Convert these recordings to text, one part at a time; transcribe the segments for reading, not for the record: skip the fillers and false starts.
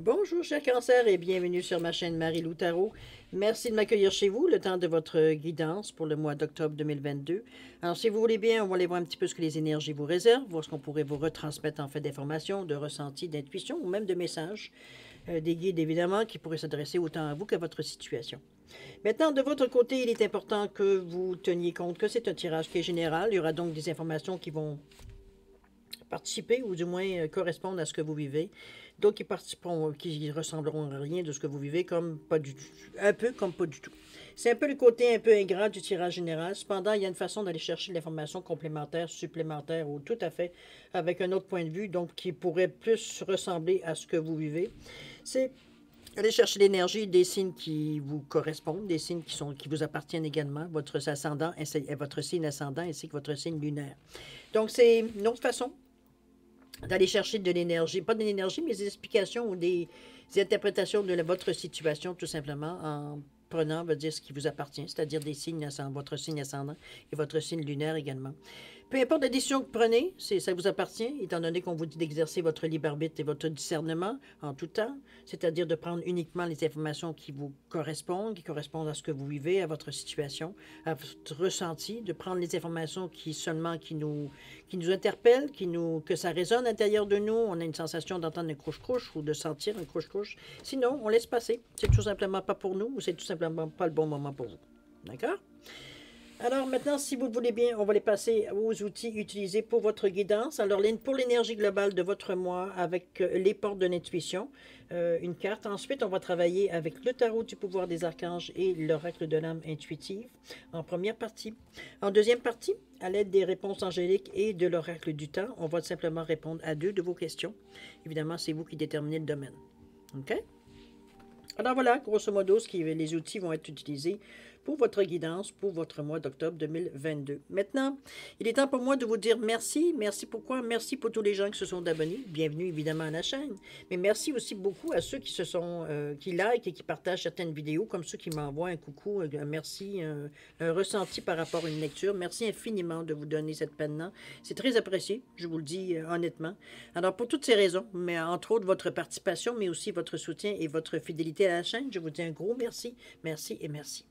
Bonjour, cher cancer, et bienvenue sur ma chaîne Marie-Lou Tarot. Merci de m'accueillir chez vous, le temps de votre guidance pour le mois d'octobre 2022. Alors, si vous voulez bien, on va aller voir un petit peu ce que les énergies vous réservent, voir ce qu'on pourrait vous retransmettre en fait d'informations, de ressentis, d'intuition ou même de messages. Des guides, évidemment, qui pourraient s'adresser autant à vous qu'à votre situation. Maintenant, de votre côté, il est important que vous teniez compte que c'est un tirage qui est général. Il y aura donc des informations qui vont participer ou du moins correspondre à ce que vous vivez. Donc, qui participeront, qui ressembleront à rien de ce que vous vivez, comme pas du tout, un peu comme pas du tout. C'est un peu le côté un peu ingrat du tirage général. Cependant, il y a une façon d'aller chercher l'information complémentaire, supplémentaire ou tout à fait avec un autre point de vue, donc qui pourrait plus ressembler à ce que vous vivez. C'est aller chercher l'énergie des signes qui vous correspondent, des signes qui vous appartiennent également, votre ascendant, votre signe ascendant ainsi que votre signe lunaire. Donc, c'est une autre façon d'aller chercher de l'énergie, pas de l'énergie, mais des explications ou des interprétations de votre situation, tout simplement, en prenant, on va dire, ce qui vous appartient, c'est-à-dire des signes ascendants, votre signe ascendant et votre signe lunaire également. Peu importe la décision que vous prenez, ça vous appartient, étant donné qu'on vous dit d'exercer votre libre arbitre et votre discernement en tout temps, c'est-à-dire de prendre uniquement les informations qui vous correspondent, qui correspondent à ce que vous vivez, à votre situation, à votre ressenti, de prendre les informations qui nous interpellent, que ça résonne à l'intérieur de nous, on a une sensation d'entendre un couche-couche ou de sentir un couche-couche. Sinon, on laisse passer. C'est tout simplement pas pour nous ou c'est tout simplement pas le bon moment pour vous. D'accord? Alors maintenant, si vous le voulez bien, on va les passer aux outils utilisés pour votre guidance. Alors pour l'énergie globale de votre mois avec les portes de l'intuition, une carte. Ensuite, on va travailler avec le tarot du pouvoir des archanges et l'oracle de l'âme intuitive en première partie. En deuxième partie, à l'aide des réponses angéliques et de l'oracle du temps, on va simplement répondre à 2 de vos questions. Évidemment, c'est vous qui déterminez le domaine. OK? Alors voilà, grosso modo, les outils vont être utilisés pour votre guidance pour votre mois d'octobre 2022. Maintenant, il est temps pour moi de vous dire merci. Merci pourquoi? Merci pour tous les gens qui se sont abonnés. Bienvenue évidemment à la chaîne. Mais merci aussi beaucoup à ceux qui like et qui partagent certaines vidéos, comme ceux qui m'envoient un coucou, un merci, un ressenti par rapport à une lecture. Merci infiniment de vous donner cette peine-là. C'est très apprécié, je vous le dis honnêtement. Alors pour toutes ces raisons, mais entre autres votre participation, mais aussi votre soutien et votre fidélité à la chaîne, je vous dis un gros merci, merci et merci.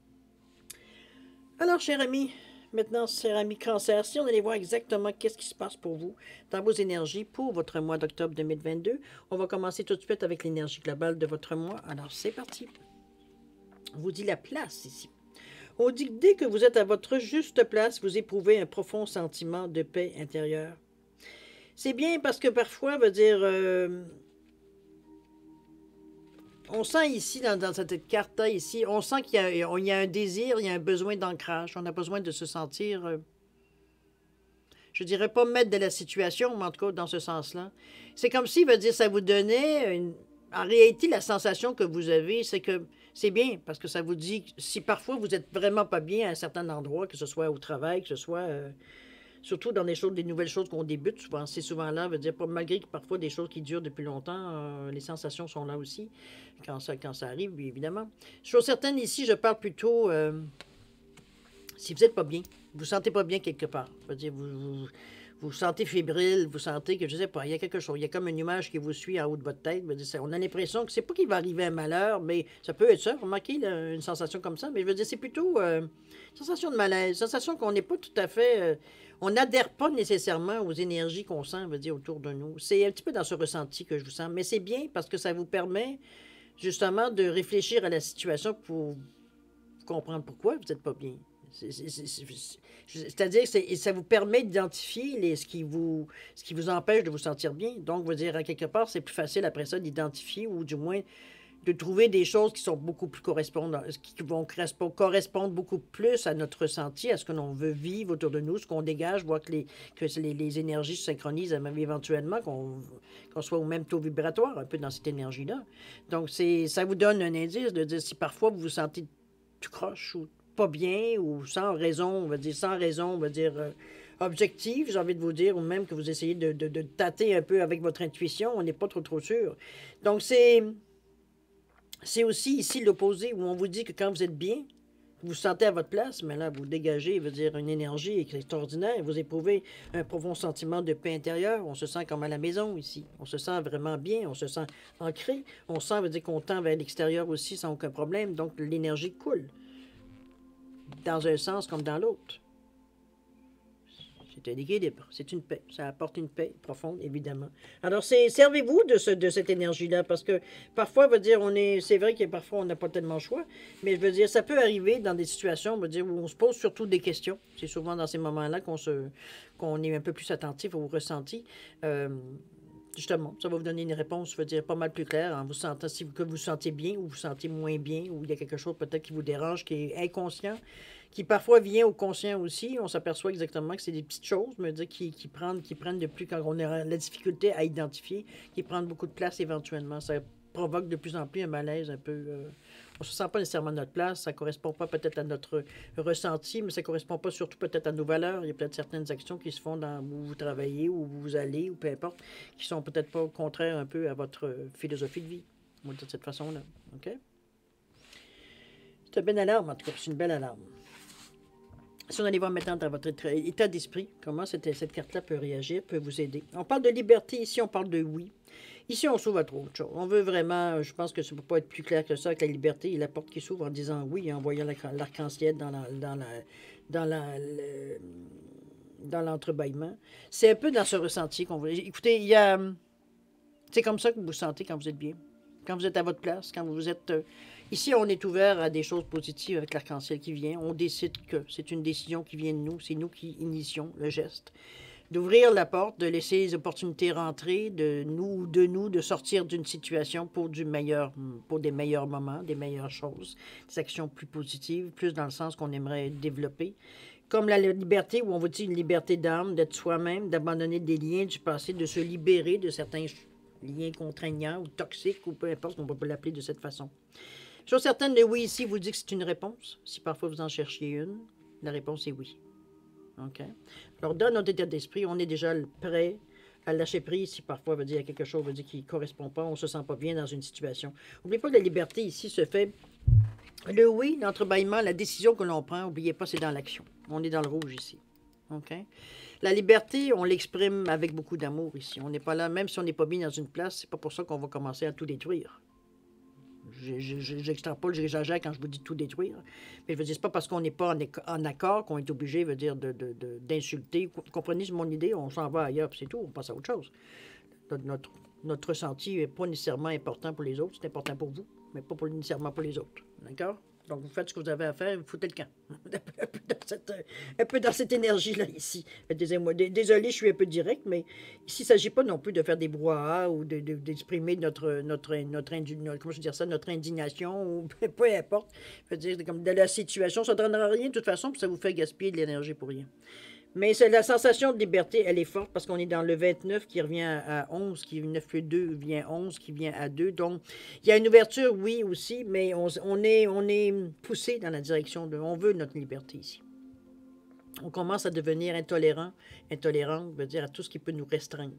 Alors, chers amis, maintenant, chers amis cancer, si on allait voir exactement qu'est-ce qui se passe pour vous dans vos énergies pour votre mois d'octobre 2022, on va commencer tout de suite avec l'énergie globale de votre mois. Alors, c'est parti. On vous dit la place ici. On dit que dès que vous êtes à votre juste place, vous éprouvez un profond sentiment de paix intérieure. C'est bien parce que parfois, veut dire... on sent ici, dans cette carte-là, ici, on sent qu'il y a un désir, il y a un besoin d'ancrage. On a besoin de se sentir, je dirais pas mettre de la situation, mais en tout cas dans ce sens-là. C'est comme si, veut dire, ça vous donnait, en réalité, la sensation que vous avez, c'est que c'est bien, parce que ça vous dit, si parfois vous êtes vraiment pas bien à un certain endroit, que ce soit au travail, que ce soit... surtout dans des nouvelles choses qu'on débute, souvent, c'est souvent là, veut dire, malgré que parfois des choses qui durent depuis longtemps, les sensations sont là aussi, quand ça arrive, évidemment. Chose certaine, ici, je parle plutôt, si vous n'êtes pas bien, vous ne sentez pas bien quelque part, veut dire, vous sentez fébrile, vous sentez que, je ne sais pas, il y a quelque chose, il y a comme une image qui vous suit en haut de votre tête, on a l'impression que c'est pas qu'il va arriver un malheur, mais ça peut être ça, remarquez une sensation comme ça, mais je veux dire, c'est plutôt une sensation de malaise, sensation qu'on n'est pas tout à fait... on n'adhère pas nécessairement aux énergies qu'on sent, veut dire, autour de nous. C'est un petit peu dans ce ressenti que je vous sens, mais c'est bien parce que ça vous permet justement de réfléchir à la situation pour comprendre pourquoi vous n'êtes pas bien. C'est-à-dire que ça vous permet d'identifier ce qui vous empêche de vous sentir bien. Donc, vous dire, à quelque part, c'est plus facile après ça d'identifier ou du moins de trouver des choses qui sont beaucoup plus correspondantes, qui vont correspondre beaucoup plus à notre ressenti, à ce que l'on veut vivre autour de nous, ce qu'on dégage, voir que les énergies se synchronisent éventuellement, qu'on soit au même taux vibratoire, un peu dans cette énergie-là. Donc, ça vous donne un indice de dire si parfois vous vous sentez tout croche ou pas bien ou sans raison, on va dire, objective, j'ai envie de vous dire, ou même que vous essayez de tâter un peu avec votre intuition, on n'est pas trop sûr. Donc, c'est aussi ici l'opposé, où on vous dit que quand vous êtes bien, vous vous sentez à votre place, mais là, vous dégagez, veut dire, une énergie extraordinaire. Vous éprouvez un profond sentiment de paix intérieure. On se sent comme à la maison ici. On se sent vraiment bien. On se sent ancré. On sent, veut dire, qu'on tend vers l'extérieur aussi sans aucun problème. Donc, l'énergie coule. Dans un sens comme dans l'autre. C'est un équilibre, c'est une paix. Ça apporte une paix profonde, évidemment. Alors, servez-vous de cette énergie-là, parce que parfois, veut dire, c'est vrai que parfois, on n'a pas tellement le choix, mais je veux dire, ça peut arriver dans des situations, veut dire, où on se pose surtout des questions. C'est souvent dans ces moments-là qu'on est un peu plus attentif au ressenti. Justement, ça va vous donner une réponse, je veux dire, pas mal plus claire en vous sentant, si que vous vous sentez bien ou vous vous sentez moins bien, ou il y a quelque chose peut-être qui vous dérange, qui est inconscient, qui parfois vient au conscient aussi. On s'aperçoit exactement que c'est des petites choses, mais dire, qui prennent de plus quand on a la difficulté à identifier, qui prennent beaucoup de place éventuellement. Ça provoque de plus en plus un malaise un peu. On ne se sent pas nécessairement à notre place, ça ne correspond pas peut-être à notre ressenti, mais ça ne correspond pas surtout peut-être à nos valeurs. Il y a peut-être certaines actions qui se font où vous travaillez, où vous allez, ou peu importe, qui sont peut-être pas contraires un peu à votre philosophie de vie. On va dire de cette façon-là. OK? C'est une belle alarme, en tout cas. C'est une belle alarme. Si on allait voir maintenant dans votre état d'esprit, comment cette carte-là peut réagir, peut vous aider. On parle de liberté, ici on parle de oui. Ici, on s'ouvre à trop autre chose. On veut vraiment, je pense que ça ne peut pas être plus clair que ça, avec la liberté et la porte qui s'ouvre en disant oui, en voyant l'arc-en-ciel dans l'entrebâillement. C'est un peu dans ce ressenti qu'on veut. Écoutez, c'est comme ça que vous vous sentez quand vous êtes bien, quand vous êtes à votre place, quand vous êtes... Ici, on est ouvert à des choses positives avec l'arc-en-ciel qui vient. On décide que c'est une décision qui vient de nous. C'est nous qui initions le geste. D'ouvrir la porte, de laisser les opportunités rentrer, de sortir d'une situation pour des meilleurs moments, des meilleures choses, des actions plus positives, plus dans le sens qu'on aimerait développer. Comme la liberté, où on va dire une liberté d'âme, d'être soi-même, d'abandonner des liens du passé, de se libérer de certains liens contraignants ou toxiques, ou peu importe, on peut l'appeler de cette façon. Chose certaine, le oui ici vous dit que c'est une réponse. Si parfois vous en cherchiez une, la réponse est oui. OK? Alors, dans notre état d'esprit, on est déjà prêt à lâcher prise si parfois veut dire quelque chose qui ne correspond pas, on ne se sent pas bien dans une situation. N'oubliez pas que la liberté ici se fait. Le oui, l'entrebâillement, la décision que l'on prend, n'oubliez pas, c'est dans l'action. On est dans le rouge ici. OK? La liberté, on l'exprime avec beaucoup d'amour ici. On n'est pas là, même si on n'est pas bien dans une place, c'est pas pour ça qu'on va commencer à tout détruire. J'extrapole, j'exagère quand je vous dis tout détruire. Mais je veux dire, c'est pas parce qu'on n'est pas en accord qu'on est obligé, veut dire, d'insulter. Vous comprenez mon idée? On s'en va ailleurs, puis c'est tout. On passe à autre chose. Notre ressenti n'est pas nécessairement important pour les autres. C'est important pour vous, mais pas nécessairement pour les autres. D'accord? Donc, vous faites ce que vous avez à faire, vous foutez le camp. un peu dans cette énergie-là, ici. Désolé, je suis un peu direct, mais ici, il ne s'agit pas non plus de faire des brouhahas ou d'exprimer notre indignation, ou peu importe. Je veux dire, comme de la situation, ça ne donnera rien de toute façon, puis ça vous fait gaspiller de l'énergie pour rien. Mais la sensation de liberté, elle est forte parce qu'on est dans le 29 qui revient à 11, qui 9 plus 2 vient 11, qui vient à 2. Donc, il y a une ouverture, oui, aussi, mais on est poussé dans la direction de... On veut notre liberté ici. On commence à devenir intolérant. Intolérant veut dire à tout ce qui peut nous restreindre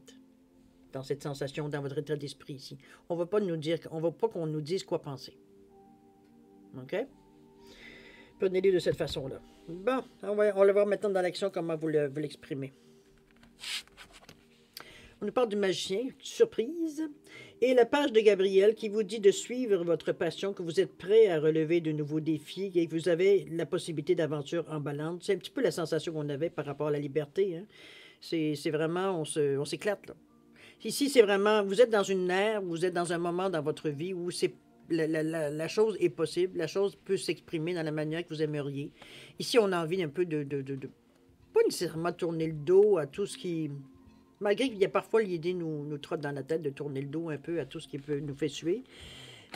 dans cette sensation, dans votre état d'esprit ici. On ne veut pas qu'on nous dise quoi penser. OK? Prenez-les de cette façon-là. Bon, on va voir maintenant dans l'action comment vous l'exprimez. On nous parle du magicien, surprise, et la page de Gabriel qui vous dit de suivre votre passion, que vous êtes prêt à relever de nouveaux défis et que vous avez la possibilité d'aventure emballante. C'est un petit peu la sensation qu'on avait par rapport à la liberté. Hein? C'est vraiment, on s'éclate là. Ici, c'est vraiment, vous êtes dans une ère, vous êtes dans un moment dans votre vie où c'est la chose est possible, la chose peut s'exprimer dans la manière que vous aimeriez. Ici, on a envie un peu de pas nécessairement tourner le dos à tout ce qui... Malgré qu'il y a parfois l'idée nous trotte dans la tête de tourner le dos un peu à tout ce qui peut nous faire suer.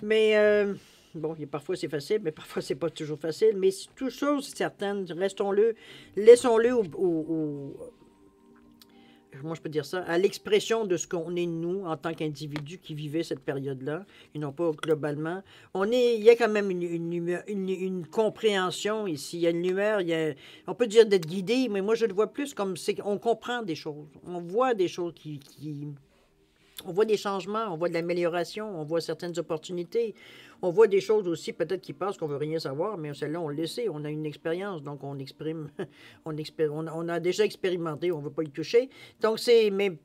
Mais, bon, parfois c'est facile, mais parfois c'est pas toujours facile. Mais toute chose certaine, laissons-le moi je peux dire ça, à l'expression de ce qu'on est nous en tant qu'individu qui vivait cette période-là, et non pas globalement. Il y a quand même une compréhension ici, il y a une lumière, on peut dire d'être guidé, mais moi je le vois plus comme on comprend des choses, on voit des choses qui On voit des changements, on voit de l'amélioration, on voit certaines opportunités. On voit des choses aussi peut-être qui passent qu'on ne veut rien savoir, mais celle-là, on le sait, on a une expérience, donc on exprime, on a déjà expérimenté, on ne veut pas y toucher. Donc c'est, mais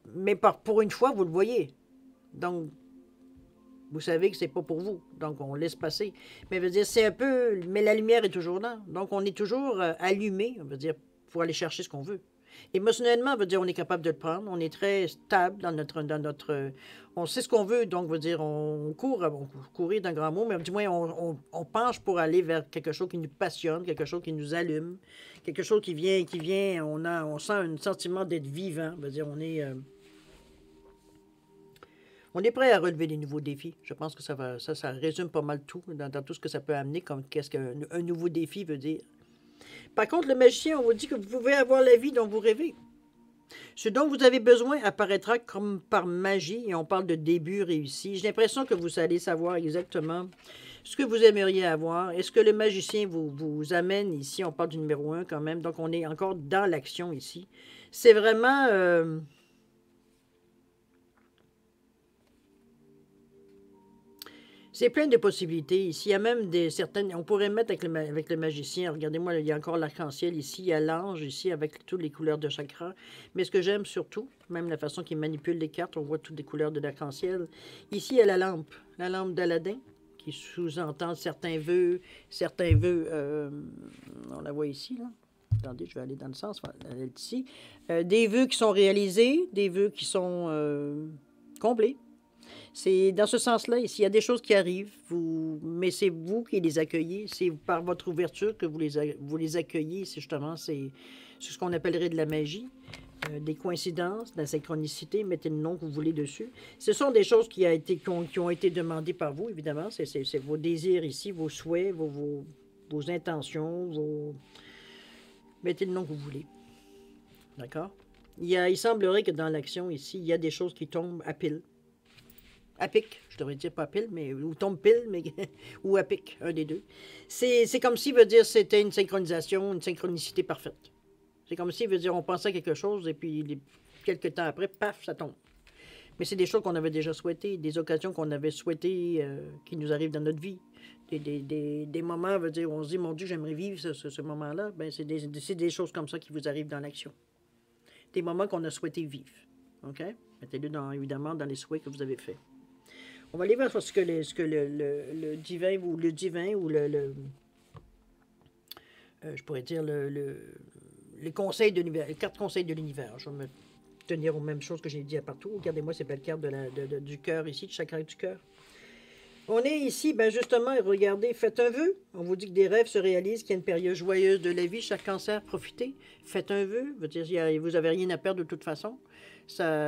pour une fois, vous le voyez. Donc, vous savez que c'est pas pour vous, donc on laisse passer. Mais veut dire, c'est un peu, mais la lumière est toujours là. Donc on est toujours allumé, on veut dire, pour aller chercher ce qu'on veut. Émotionnellement, veut dire, on est capable de le prendre, on est très stable on sait ce qu'on veut, donc veut dire, on court, courir d'un grand mot, mais du moins on penche pour aller vers quelque chose qui nous passionne, quelque chose qui nous allume, quelque chose qui vient, on sent un sentiment d'être vivant, veut dire, on est prêt à relever des nouveaux défis. Je pense que ça résume pas mal tout dans tout ce que ça peut amener, comme qu'est-ce qu'un nouveau défi veut dire. Par contre, le magicien, on vous dit que vous pouvez avoir la vie dont vous rêvez. Ce dont vous avez besoin apparaîtra comme par magie, et on parle de début réussi. J'ai l'impression que vous allez savoir exactement ce que vous aimeriez avoir. Est-ce que le magicien vous amène ici? On parle du numéro 1 quand même, donc on est encore dans l'action ici. C'est vraiment... c'est plein de possibilités ici. Il y a même certaines... On pourrait mettre avec le magicien. Regardez-moi, il y a encore l'arc-en-ciel ici. Il y a l'ange ici avec toutes les couleurs de chakra. Mais ce que j'aime surtout, même la façon qu'il manipule les cartes, on voit toutes les couleurs de l'arc-en-ciel. Ici, il y a la lampe d'Aladin, qui sous-entend certains vœux. On la voit ici, là. Attendez, je vais aller dans le sens. Elle est ici. Des vœux qui sont réalisés, des vœux qui sont comblés. C'est dans ce sens-là, ici, il y a des choses qui arrivent, mais c'est vous qui les accueillez, c'est par votre ouverture que vous les accueillez, c'est justement, c'est ce qu'on appellerait de la magie, des coïncidences, de la synchronicité, mettez le nom que vous voulez dessus. Ce sont des choses qui ont été demandées par vous, évidemment, c'est vos désirs ici, vos souhaits, vos intentions, mettez le nom que vous voulez, d'accord? Il semblerait que dans l'action ici, il y a des choses qui tombent à pile. À pic, je devrais dire pas pile, mais ou tombe pile, mais ou à pic, un des deux. C'est comme si, veut dire, c'était une synchronisation, une synchronicité parfaite. C'est comme si, veut dire, on pensait à quelque chose et puis quelques temps après, paf, ça tombe. Mais c'est des choses qu'on avait déjà souhaitées, des occasions qu'on avait souhaitées qui nous arrivent dans notre vie. Des moments, veut dire, où on se dit, mon Dieu, j'aimerais vivre ce moment-là. Ben, c'est des choses comme ça qui vous arrivent dans l'action. Des moments qu'on a souhaité vivre. OK? Mettez-le, évidemment, dans les souhaits que vous avez faits. On va aller voir ce que le divin ou je pourrais dire les conseils de l'univers, les cartes conseils de l'univers. Je vais me tenir aux mêmes choses que j'ai dit à partout. Regardez-moi ces belles cartes du cœur ici, du chakra du cœur. On est ici, ben justement, regardez, faites un vœu. On vous dit que des rêves se réalisent, qu'il y a une période joyeuse de la vie. Chaque cancer, profitez. Faites un vœu. Veut dire, vous n'avez rien à perdre de toute façon.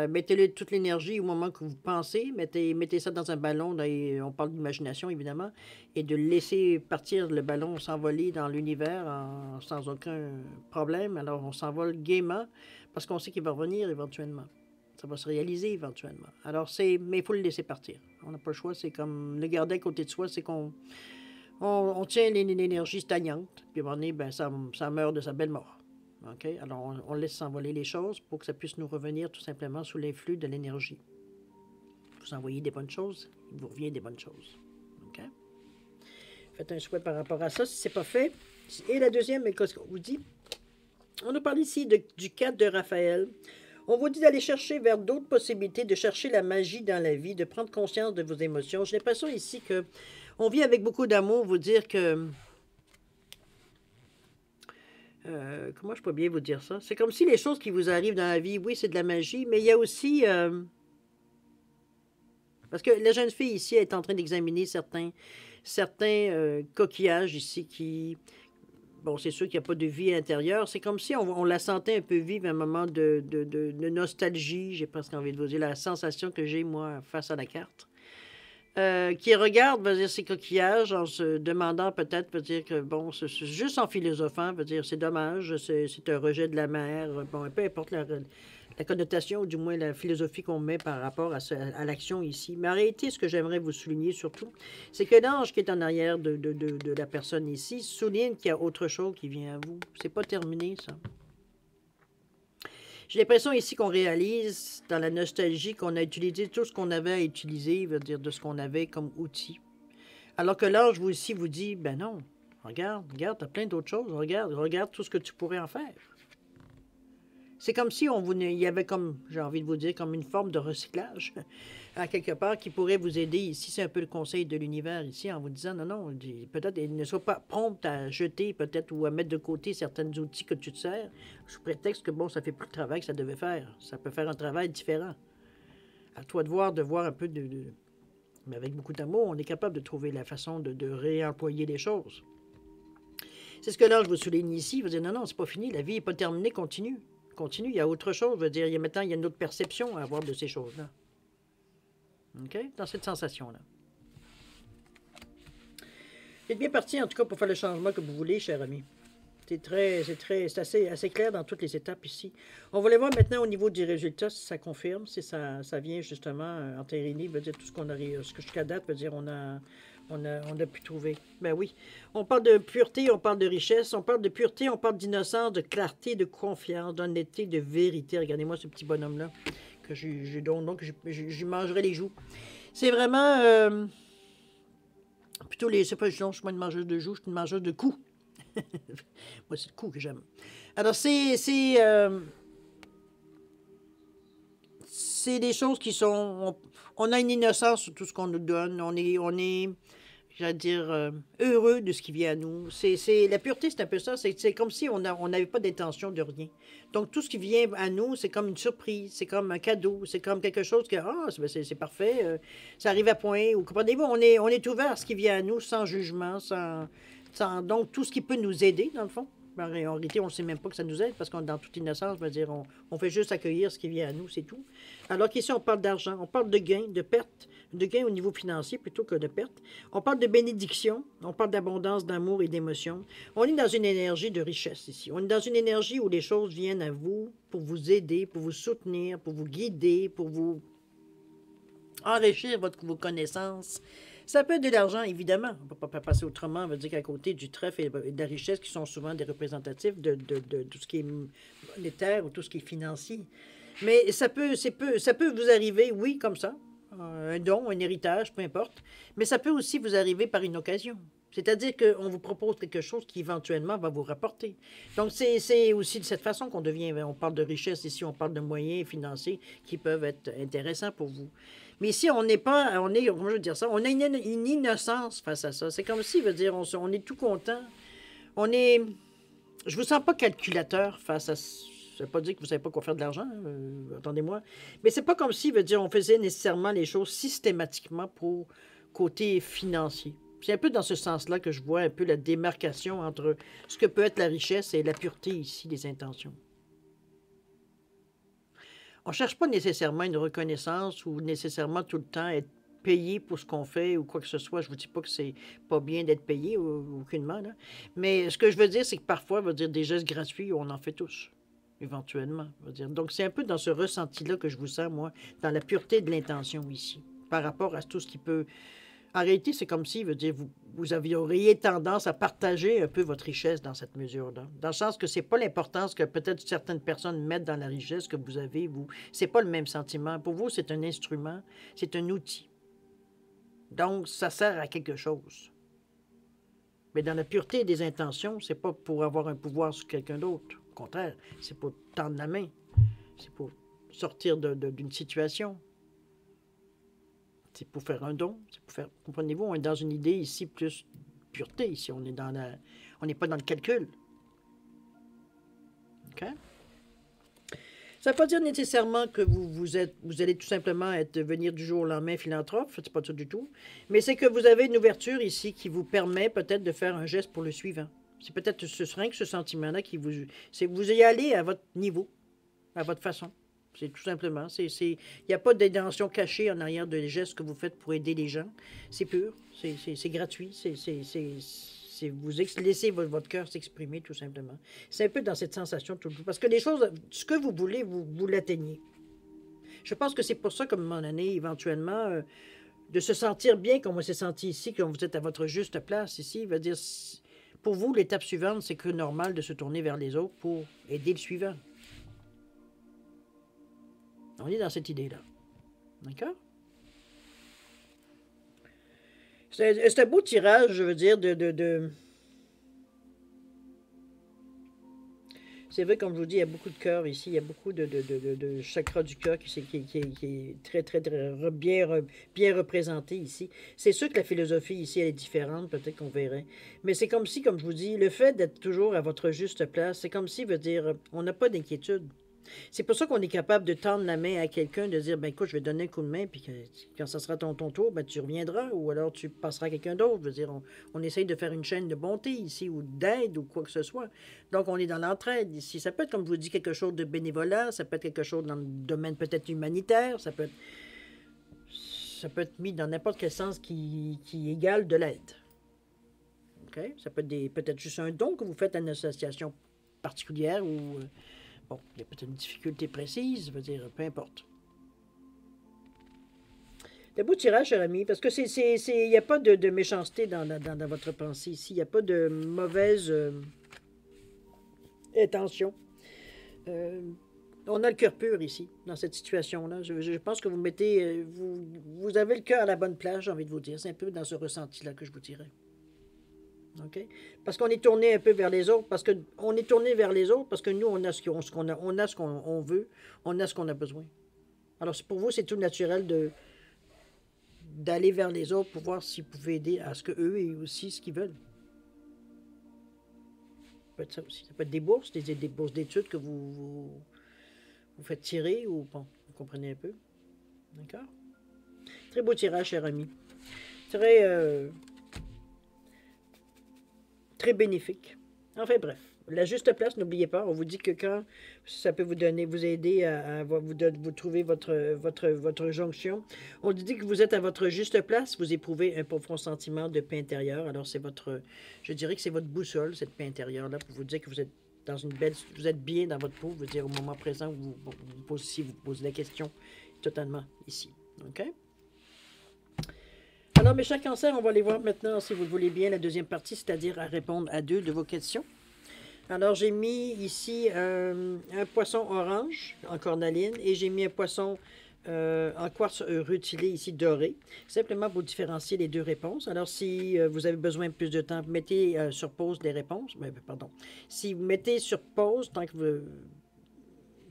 Mettez toute l'énergie au moment que vous pensez. Mettez ça dans un ballon. On parle d'imagination, évidemment. Et de laisser partir le ballon, s'envoler dans l'univers sans aucun problème. Alors, on s'envole gaiement parce qu'on sait qu'il va revenir éventuellement. Ça va se réaliser éventuellement. Alors, mais il faut le laisser partir. On n'a pas le choix. C'est comme le garder à côté de soi, c'est qu'on tient l'énergie stagnante. Puis à un moment donné, ben, ça meurt de sa belle mort. OK? Alors, on laisse s'envoler les choses pour que ça puisse nous revenir tout simplement sous l'influx de l'énergie. Vous envoyez des bonnes choses, il vous revient des bonnes choses. OK? Faites un souhait par rapport à ça, si ce n'est pas fait. Et la deuxième, qu'est-ce qu'on vous dit? On nous parle ici du 4 de Raphaël. On vous dit d'aller chercher vers d'autres possibilités, de chercher la magie dans la vie, de prendre conscience de vos émotions. J'ai l'impression ici que on vit avec beaucoup d'amour, vous dire que... comment je peux bien vous dire ça? C'est comme si les choses qui vous arrivent dans la vie, oui, c'est de la magie, mais il y a aussi... parce que la jeune fille ici est en train d'examiner certains coquillages ici qui... Bon, c'est sûr qu'il n'y a pas de vie intérieure. C'est comme si on la sentait un peu vivre un moment de nostalgie. J'ai presque envie de vous dire la sensation que j'ai, moi, face à la carte. Qui regarde, va dire, ces coquillages en se demandant peut-être, veut dire que, bon, c'est juste en philosophant, veut dire, c'est dommage, c'est un rejet de la mer. Bon, peu importe la connotation, ou du moins la philosophie qu'on met par rapport à l'action ici. Mais en réalité, ce que j'aimerais vous souligner surtout, c'est que l'ange qui est en arrière de la personne ici souligne qu'il y a autre chose qui vient à vous. C'est pas terminé, ça. J'ai l'impression ici qu'on réalise, dans la nostalgie, qu'on a utilisé tout ce qu'on avait à utiliser, veut dire de ce qu'on avait comme outil. Alors que l'ange vous aussi vous dit, ben non, regarde, t'as plein d'autres choses, regarde tout ce que tu pourrais en faire. C'est comme si il y avait comme, j'ai envie de vous dire, comme une forme de recyclage, à quelque part, qui pourrait vous aider. Ici, c'est un peu le conseil de l'univers, ici, en vous disant, non, peut-être ne sois pas prompte à jeter, peut-être, ou à mettre de côté certains outils que tu te sers, sous prétexte que, bon, ça fait plus le travail que ça devait faire. Ça peut faire un travail différent. À toi de voir un peu mais avec beaucoup d'amour, on est capable de trouver la façon de réemployer les choses. C'est ce que là, je vous souligne ici. Vous dites, non, c'est pas fini, la vie n'est pas terminée, continue. Continue, il y a autre chose. Je veux dire, maintenant, il y a une autre perception à avoir de ces choses-là. OK? Dans cette sensation-là. C'est bien parti, en tout cas, pour faire le changement que vous voulez, cher ami. C'est assez clair dans toutes les étapes ici. On va aller voir maintenant au niveau du résultat, si ça confirme, si ça vient justement entériner, veut dire tout ce qu'on a, ce que jusqu'à date, veut dire on a pu trouver. Ben oui. On parle de pureté, on parle de richesse, on parle de pureté, on parle d'innocence, de clarté, de confiance, d'honnêteté, de vérité. Regardez-moi ce petit bonhomme-là, que je mangerai les joues. C'est vraiment... plutôt les... C'est pas, non, je suis pas une mangeuse de joues, je suis une mangeuse de coups. Moi, c'est le coup que j'aime. Alors, c'est des choses qui sont... On a une innocence sur tout ce qu'on nous donne. On est j'allais dire, heureux de ce qui vient à nous. La pureté, c'est un peu ça. C'est comme si on n'avait pas d'intention de rien. Donc, tout ce qui vient à nous, c'est comme une surprise, c'est comme un cadeau, c'est comme quelque chose que, c'est parfait, ça arrive à point. Ou, comprenez-vous, on est ouvert à ce qui vient à nous sans jugement, donc, tout ce qui peut nous aider, dans le fond. En réalité, on ne sait même pas que ça nous aide parce qu'on est dans toute innocence, je veux dire, on fait juste accueillir ce qui vient à nous, c'est tout. Alors qu'ici, on parle d'argent, on parle de gains, de pertes, de gains au niveau financier plutôt que de pertes. On parle de bénédiction, on parle d'abondance, d'amour et d'émotion. On est dans une énergie de richesse ici. On est dans une énergie où les choses viennent à vous pour vous aider, pour vous soutenir, pour vous guider, pour vous enrichir vos connaissances. Ça peut être de l'argent, évidemment. On ne peut pas passer autrement. On veut dire qu'à côté du trèfle et de la richesse, qui sont souvent des représentatifs de tout ce qui est monétaire ou tout ce qui est financier. Mais ça peut vous arriver, oui, comme ça. Un don, un héritage, peu importe. Mais ça peut aussi vous arriver par une occasion. C'est-à-dire qu'on vous propose quelque chose qui éventuellement va vous rapporter. Donc, c'est aussi de cette façon qu'on devient... On parle de richesse ici, on parle de moyens financiers qui peuvent être intéressants pour vous. Mais ici, on n'est pas... comment je veux dire ça? On a une innocence face à ça. C'est comme si, veut dire, on est tout content. Je vous sens pas calculateur face à... Ça ne veut pas dire que vous ne savez pas quoi faire de l'argent, attendez-moi. Mais c'est pas comme si, veut dire, on faisait nécessairement les choses systématiquement pour côté financier. C'est un peu dans ce sens-là que je vois un peu la démarcation entre ce que peut être la richesse et la pureté ici des intentions. On ne cherche pas nécessairement une reconnaissance ou nécessairement tout le temps être payé pour ce qu'on fait ou quoi que ce soit. Je ne vous dis pas que c'est pas bien d'être payé, aucunement. Là. Mais ce que je veux dire, c'est que parfois, veut dire, des gestes gratuits, on en fait tous, éventuellement. Veut dire. Donc, c'est un peu dans ce ressenti-là que je vous sens, moi, dans la pureté de l'intention ici, par rapport à tout ce qui peut... En réalité, c'est comme si, veut dire, vous auriez tendance à partager un peu votre richesse dans cette mesure-là. Dans le sens que c'est pas l'importance que peut-être certaines personnes mettent dans la richesse que vous avez, vous. C'est pas le même sentiment. Pour vous, c'est un instrument, c'est un outil. Donc, ça sert à quelque chose. Mais dans la pureté des intentions, c'est pas pour avoir un pouvoir sur quelqu'un d'autre. Au contraire, c'est pour tendre la main. C'est pour sortir d'une situation. C'est pour faire un don. C'est pour faire. Comprenez-vous, on est dans une idée ici plus pureté. Ici, on est on n'est pas dans le calcul. OK? Ça ne veut pas dire nécessairement que vous allez tout simplement devenir du jour au lendemain philanthrope. C'est pas ça du tout. Mais c'est que vous avez une ouverture ici qui vous permet peut-être de faire un geste pour le suivant. C'est peut-être rien que ce sentiment-là qui vous... C'est que vous y allez à votre niveau, à votre façon. C'est tout simplement. Il n'y a pas d'intention cachée en arrière de gestes que vous faites pour aider les gens. C'est pur. C'est gratuit. Vous laissez votre cœur s'exprimer, tout simplement. C'est un peu dans cette sensation. Parce que les choses, ce que vous voulez, vous l'atteignez. Je pense que c'est pour ça, comme à un moment donné, éventuellement, de se sentir bien comme on s'est senti ici, quand vous êtes à votre juste place ici, veut dire, pour vous, l'étape suivante, c'est que normal de se tourner vers les autres pour aider le suivant. On est dans cette idée-là. D'accord? C'est un beau tirage, je veux dire, C'est vrai, comme je vous dis, il y a beaucoup de cœur ici, il y a beaucoup de chakras du cœur qui est très, très, très bien représenté ici. C'est sûr que la philosophie ici, elle est différente, peut-être qu'on verrait. Mais c'est comme si, comme je vous dis, le fait d'être toujours à votre juste place, c'est comme si, veut dire, on n'a pas d'inquiétude. C'est pour ça qu'on est capable de tendre la main à quelqu'un, de dire, ben écoute, je vais te donner un coup de main, puis quand ça sera ton tour, ben tu reviendras, ou alors tu passeras à quelqu'un d'autre. Je veux dire, on essaye de faire une chaîne de bonté ici, ou d'aide, ou quoi que ce soit. Donc, on est dans l'entraide ici. Ça peut être, comme je vous dis, quelque chose de bénévolat, ça peut être quelque chose dans le domaine peut-être humanitaire, ça peut être mis dans n'importe quel sens qui égale de l'aide. OK? Ça peut être peut-être juste un don que vous faites à une association particulière, ou... Bon, il y a peut-être une difficulté précise, je veux dire, peu importe. Le beau tirage, cher ami, parce que il n'y a pas de méchanceté dans votre pensée ici. Il n'y a pas de mauvaise intention. On a le cœur pur ici, dans cette situation-là. Je pense que vous mettez... vous avez le cœur à la bonne place, j'ai envie de vous dire. C'est un peu dans ce ressenti-là que je vous dirais. OK? Parce qu'on est tourné un peu vers les autres, parce que nous, on a ce qu'on a, on a ce qu'on veut, on a ce qu'on a besoin. Alors, pour vous, c'est tout naturel d'aller vers les autres pour voir s'ils pouvaient aider à ce que eux aient aussi ce qu'ils veulent. Ça peut être ça aussi. Ça peut être des bourses, des bourses d'études que vous faites tirer, ou bon, vous comprenez un peu. D'accord? Très beau tirage, cher ami. Très bénéfique. Enfin bref, la juste place, n'oubliez pas, on vous dit que quand ça peut vous aider à vous trouver votre jonction, on vous dit que vous êtes à votre juste place, vous éprouvez un profond sentiment de paix intérieure. Alors je dirais que c'est votre boussole, cette paix intérieure-là, pour vous dire que vous êtes vous êtes bien dans votre peau, je veux dire au moment présent où vous posez la question totalement ici. OK? Alors, mes chers cancers, on va aller voir maintenant, si vous le voulez bien, la deuxième partie, c'est-à-dire à répondre à 2 de vos questions. Alors, j'ai mis ici un poisson orange en cornaline et j'ai mis un poisson en quartz rutilé ici doré, simplement pour différencier les 2 réponses. Alors, si vous avez besoin de plus de temps, mettez sur pause les réponses. Pardon. Si vous mettez sur pause,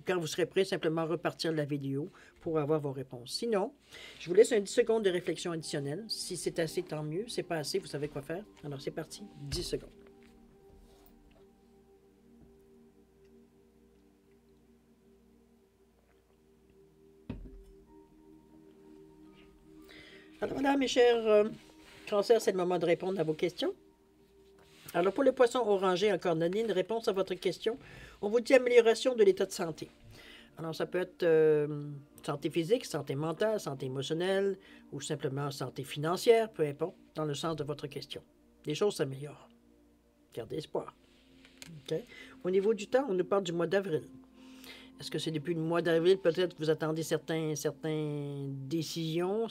quand vous serez prêt, simplement repartir la vidéo pour avoir vos réponses. Sinon, je vous laisse un 10 secondes de réflexion additionnelle. Si c'est assez, tant mieux. Si c'est pas assez, vous savez quoi faire. Alors, c'est parti. 10 secondes. Alors voilà, mes chers cancers, c'est le moment de répondre à vos questions. Alors, pour le poisson orangé en cornaline, réponse à votre question, on vous dit amélioration de l'état de santé. Alors, ça peut être santé physique, santé mentale, santé émotionnelle ou simplement santé financière, peu importe, dans le sens de votre question. Les choses s'améliorent. Gardez espoir. Okay? Au niveau du temps, on nous parle du mois d'avril. Est-ce que c'est depuis le mois d'avril, peut-être que vous attendez certaines décisions,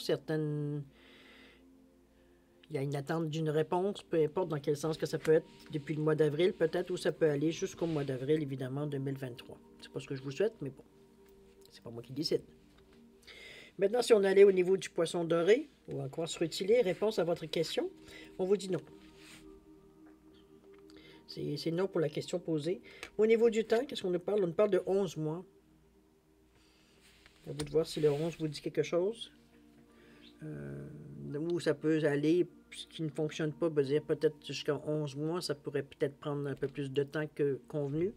il y a une attente d'une réponse, peu importe dans quel sens que ça peut être, depuis le mois d'avril peut-être, ou ça peut aller jusqu'au mois d'avril, évidemment, 2023. C'est pas ce que je vous souhaite, mais bon, c'est pas moi qui décide. Maintenant, si on allait au niveau du poisson doré, ou en quartz rutilé, réponse à votre question, on vous dit non. C'est non pour la question posée. Au niveau du temps, qu'est-ce qu'on nous parle? On nous parle de 11 mois. À vous de voir si le 11 vous dit quelque chose. Où ça peut aller, ce qui ne fonctionne pas, dire peut-être jusqu'à 11 mois, ça pourrait peut-être prendre un peu plus de temps que convenu.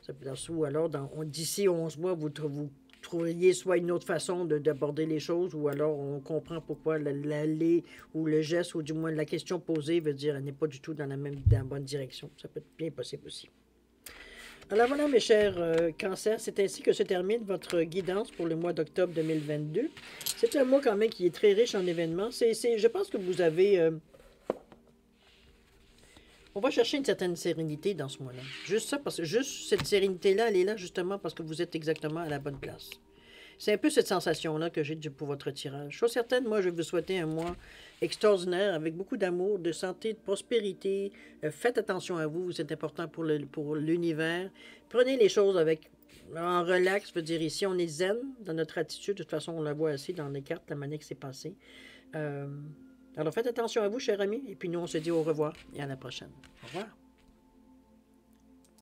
Ça peut être, ou alors, d'ici 11 mois, vous trouveriez soit une autre façon d'aborder les choses, ou alors on comprend pourquoi l'aller ou le geste, ou du moins la question posée veut dire elle n'est pas du tout dans la bonne direction. Ça peut être bien possible aussi. Alors voilà, mes chers cancers, c'est ainsi que se termine votre guidance pour le mois d'octobre 2022. C'est un mois quand même qui est très riche en événements. Je pense que vous avez... on va chercher une certaine sérénité dans ce mois-là. Juste cette sérénité-là, elle est là justement parce que vous êtes exactement à la bonne place. C'est un peu cette sensation-là que j'ai pour votre tirage. Chose certaine, moi, je vais vous souhaiter un mois extraordinaire, avec beaucoup d'amour, de santé, de prospérité. Faites attention à vous, c'est important pour l'univers. Prenez les choses avec En relax, veut dire ici, on est zen dans notre attitude. De toute façon, on la voit aussi dans les cartes, la manière que c'est passé. Euh, alors, faites attention à vous, cher ami. Et puis, nous, on se dit au revoir et à la prochaine. Au revoir.